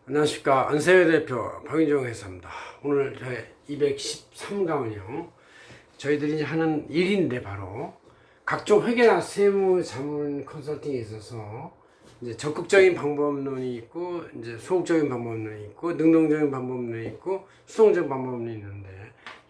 안녕하십니까. 안세회 대표 박윤정 회사입니다. 오늘 저희 213강은요, 저희들이 이제 하는 일인데 바로 각종 회계나 세무 자문 컨설팅에 있어서 이제 적극적인 방법론이 있고, 이제 소극적인 방법론이 있고, 능동적인 방법론이 있고, 수동적인 방법론이 있는데,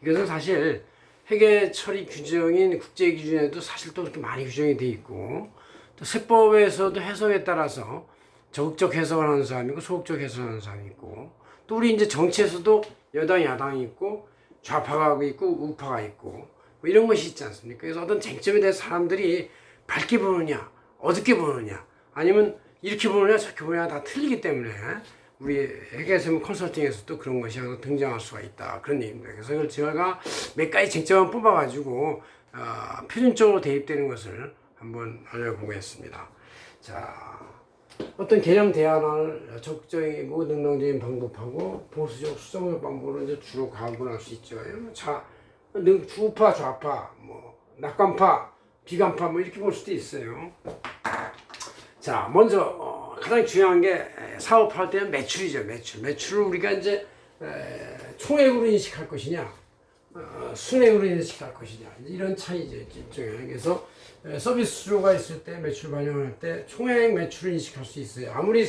이것은 사실 회계 처리 규정인 국제 기준에도 사실 또 그렇게 많이 규정이 돼 있고, 또 세법에서도 해석에 따라서 적극적 해석을 하는 사람이 있고 소극적 해석을 하는 사람이 있고, 또 우리 이제 정치에서도 여당 야당이 있고 좌파가 있고 우파가 있고 뭐 이런 것이 있지 않습니까? 그래서 어떤 쟁점에 대해서 사람들이 밝게 보느냐 어둡게 보느냐 아니면 이렇게 보느냐 저렇게 보느냐 다 틀리기 때문에 우리 회계세무 컨설팅에서도 그런 것이 항상 등장할 수가 있다, 그런 얘기입니다. 그래서 이걸 제가 몇 가지 쟁점을 뽑아가지고 표준적으로 대입되는 것을 한번 알려보겠습니다. 자, 어떤 개념 대안을 적극적이고 능동적인 방법하고 보수적 수정적 방법으로 이제 주로 가구할 수 있죠. 자, 우파, 좌파, 뭐 낙관파, 비관파 뭐 이렇게 볼 수도 있어요. 자, 먼저 가장 중요한 게 사업할 때는 매출이죠. 매출을 우리가 이제 총액으로 인식할 것이냐, 순액으로 인식할 것이냐, 이런 차이죠. 일종의. 그래서 서비스 수요가 있을 때 매출 반영할 때 총액 매출을 인식할 수 있어요. 아무리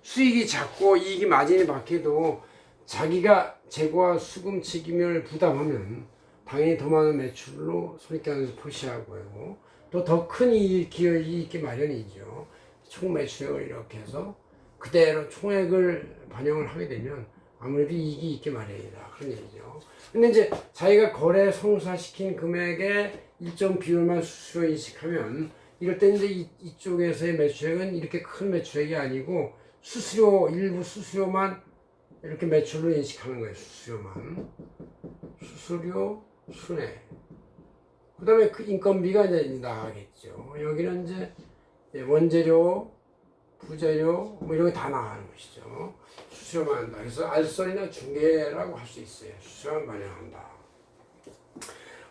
수익이 작고 이익이 마진이 박혀도 자기가 재고와 수금 책임을 부담하면 당연히 더 많은 매출로 손익계산서 표시하고요. 또 더 큰 이익이 있기 마련이죠. 총 매출액을 이렇게 해서 그대로 총액을 반영을 하게 되면 아무래도 이익이 있기 마련이다, 그런 얘기죠. 근데 이제 자기가 거래 성사시킨 금액의 일정 비율만 수수료 인식하면, 이럴 때 이제 이쪽에서의 매출액은 이렇게 큰 매출액이 아니고 일부 수수료만 이렇게 매출로 인식하는 거예요. 수수료, 순액. 그 다음에 그 인건비가 이제 나가겠죠. 여기는 이제 원재료, 부재료 뭐 이런 게 다 나가는 것이죠. 수수료만 한다. 그래서 알선이나 중개라고 할 수 있어요. 수수료만 반영한다.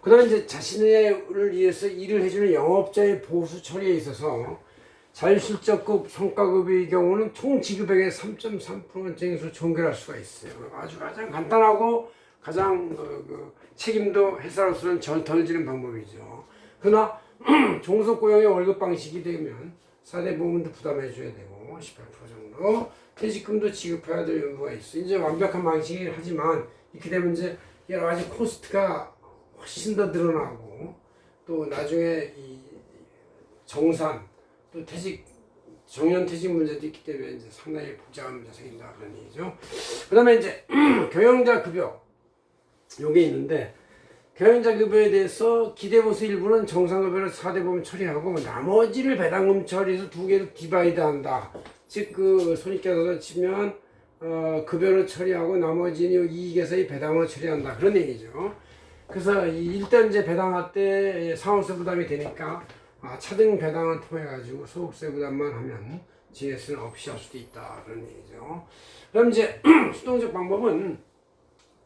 그 다음에 이제 자신을 위해서 일을 해주는 영업자의 보수 처리에 있어서 자율실적급 성과급의 경우는 총 지급액의 3.3% 쟁에서 종결할 수가 있어요. 아주 가장 간단하고 가장 책임도 회사로서는 덜 지는 방법이죠. 그러나 종속고용의 월급 방식이 되면 사대보험도 부담해 줘야 되고 18% 정도 퇴직금도 지급해야 될 의무가 있어. 이제 완벽한 방식이긴 하지만 이렇게 되면 이제 여러 가지 코스트가 훨씬 더 늘어나고, 또 나중에 이 정산 또 정년퇴직 문제도 있기 때문에 이제 상당히 복잡한 문제가 생긴다, 그런 얘기죠. 그 다음에 이제 경영자 급여 요게 있는데, 경영자 급여에 대해서 기대보수 일부는 정상급여를 4대보험 처리하고 나머지를 배당금 처리해서 두 개로 디바이드 한다. 즉 그 손익계산서 치면 급여를 처리하고 나머지는 이익에서의 배당을 처리한다, 그런 얘기죠. 그래서 일단 이제 배당할 때 상호세 부담이 되니까 차등 배당을 통해 가지고 소득세 부담만 하면 GS는 없이 할 수도 있다, 그런 얘기죠. 그럼 이제 수동적 방법은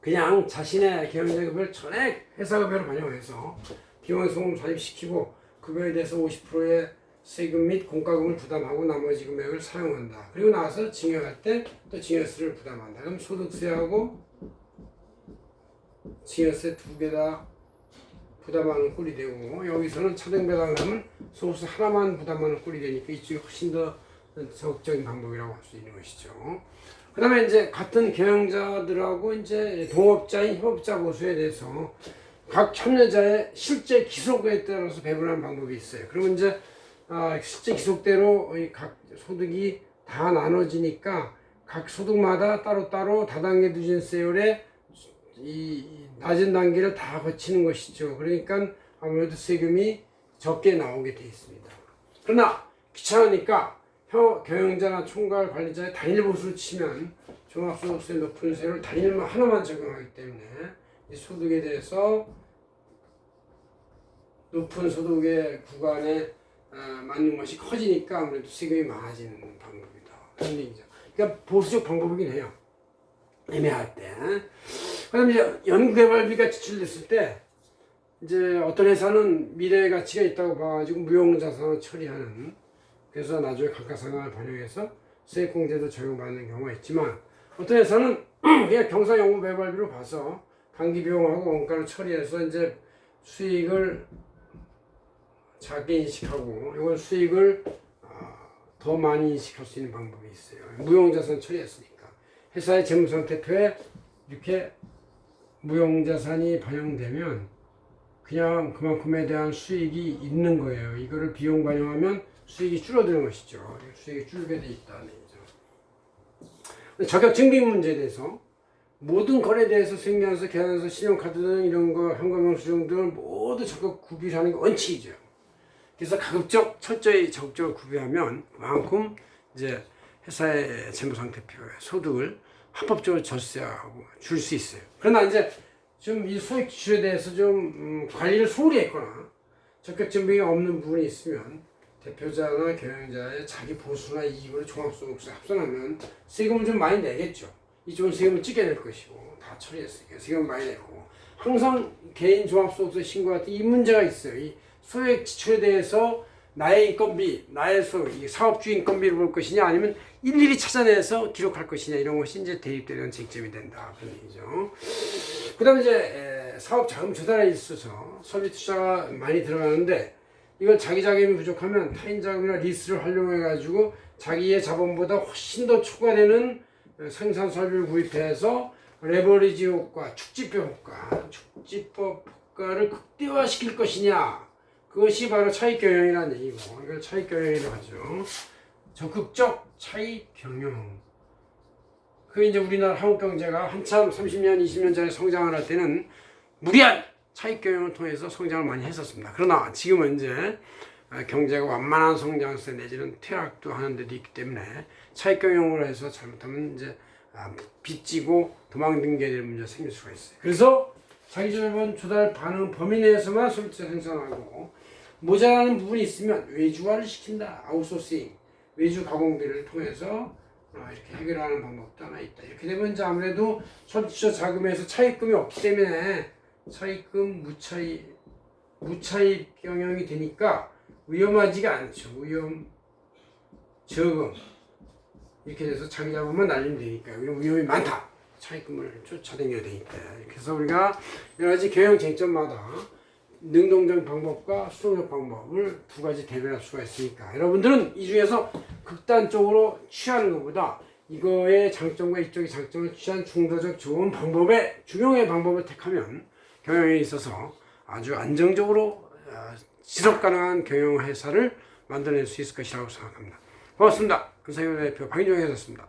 그냥 자신의 경영자급여를 전액 회사급여로 반영해서 비용소금 살입시키고 급여에 대해서 50%의 세금 및 공과금을 부담하고 나머지 금액을 사용한다. 그리고 나서 증여할 때 또 증여세를 부담한다. 그럼 소득세하고 증여세 두 개 다 부담하는 꼴이 되고, 여기서는 차등 배당을 하면 소득세 하나만 부담하는 꼴이 되니까 이쪽이 훨씬 더 적극적인 방법이라고 할 수 있는 것이죠. 그 다음에 이제 같은 경영자들하고 이제 동업자인 협업자 보수에 대해서 각 참여자의 실제 기속에 따라서 배분하는 방법이 있어요. 그러면 이제 실제 기속대로 각 소득이 다 나눠지니까 각 소득마다 따로따로 다단계 누진세율에 이 낮은 단계를 다 거치는 것이죠. 그러니까 아무래도 세금이 적게 나오게 되어 있습니다. 그러나 귀찮으니까 경영자나 총괄 관리자의 단일 보수를 치면 종합소득세 높은 세율을 단일만 하나만 적용하기 때문에 이 소득에 대해서 높은 소득의 구간에 맞는 것이 커지니까 아무래도 세금이 많아지는 방법이다, 그런 얘기죠. 그러니까 보수적 방법이긴 해요, 애매할 때. 그다음에 이제 연구개발비가 지출됐을 때 이제 어떤 회사는 미래 가치가 있다고 봐가지고 무용자산을 처리하는, 그래서 나중에 감가상각을 반영해서 수익공제도 적용받는 경우가 있지만 어떤 회사는 그냥 경사연구 매발비로 봐서 단기 비용하고 원가를 처리해서 이제 수익을 작게 인식하고 이걸 수익을 더 많이 인식할 수 있는 방법이 있어요. 무형자산 처리했으니까 회사의 재무상태표에 이렇게 무형자산이 반영되면 그냥 그만큼에 대한 수익이 있는 거예요. 이거를 비용 반영하면 수익이 줄어드는 것이죠. 수익이 줄게 돼 있다는 얘기죠. 저격 증빙 문제에 대해서 모든 거래에 대해서 생계에서 계산서 신용카드 등 이런 거 현금영 수령 등을 모두 적극 구비하는 게 원칙이죠. 그래서 가급적 철저히 적극적으로 구비하면 그만큼 이제 회사의 재무상태표의 소득을 합법적으로 절세하고 줄 수 있어요. 그러나 이제 좀 이 소액 지출에 대해서 좀 관리를 소홀히 했거나 적격 증빙이 없는 부분이 있으면 대표자나 경영자의 자기 보수나 이익을 종합소득세 합산하면 세금을 좀 많이 내겠죠. 이쪽은 세금을 찍게 될 것이고 다 처리했으니까 세금을 많이 내고 항상 개인 종합소득세 신고할 때 이 문제가 있어요. 이 소액 지출에 대해서 나의 인건비, 나의 소득, 사업주 인건비를 볼 것이냐 아니면 일일이 찾아내서 기록할 것이냐 이런 것이 이제 대입되는 쟁점이 된다 그런 얘기죠. 그다음에 이제 사업 자금 조달에 있어서 설비 투자가 많이 들어가는데 이걸 자기 자금이 부족하면 타인 자금이나 리스를 활용해 가지고 자기의 자본보다 훨씬 더 초과되는 생산 설비를 구입해서 레버리지 효과, 축지법 효과를 극대화시킬 것이냐. 그것이 바로 차익 경영이라는 얘기고, 이걸 차익 경영이라고 하죠. 적극적 차익 경영. 그 이제 우리나라 한국 경제가 한참 30년, 20년 전에 성장을 할 때는 무리한 차익 경영을 통해서 성장을 많이 했었습니다. 그러나 지금은 이제 경제가 완만한 성장세 내지는 퇴락도 하는 데도 있기 때문에 차익 경영으로 해서 잘못하면 이제 빚지고 도망등게 될 문제가 생길 수가 있어요. 그래서 자기 자본 조달 반응 범위 내에서만 소비자 생산하고 모자라는 부분이 있으면 외주화를 시킨다. 아웃소싱, 외주 가공비를 통해서 이렇게 해결하는 방법도 하나 있다. 이렇게 되면 이제 아무래도 소비자 자금에서 차입금이 없기 때문에 차입금 무차입 경영이 되니까 위험하지가 않죠. 위험 저금 이렇게 돼서 자기 자본만 날리면 되니까 이런 위험이 많다. 차입금을 쫓아다녀야 되니까. 그래서 우리가 여러 가지 경영 쟁점마다 능동적 방법과 수동적 방법을 두 가지 대변할 수가 있으니까 여러분들은 이 중에서 극단적으로 취하는 것보다 이거의 장점과 이쪽의 장점을 취한 중도적 좋은 방법의 중용의 방법을 택하면 경영에 있어서 아주 안정적으로 지속 가능한 경영 회사를 만들어낼 수 있을 것이라고 생각합니다. 고맙습니다. 금상현 대표 박인종이었습니다.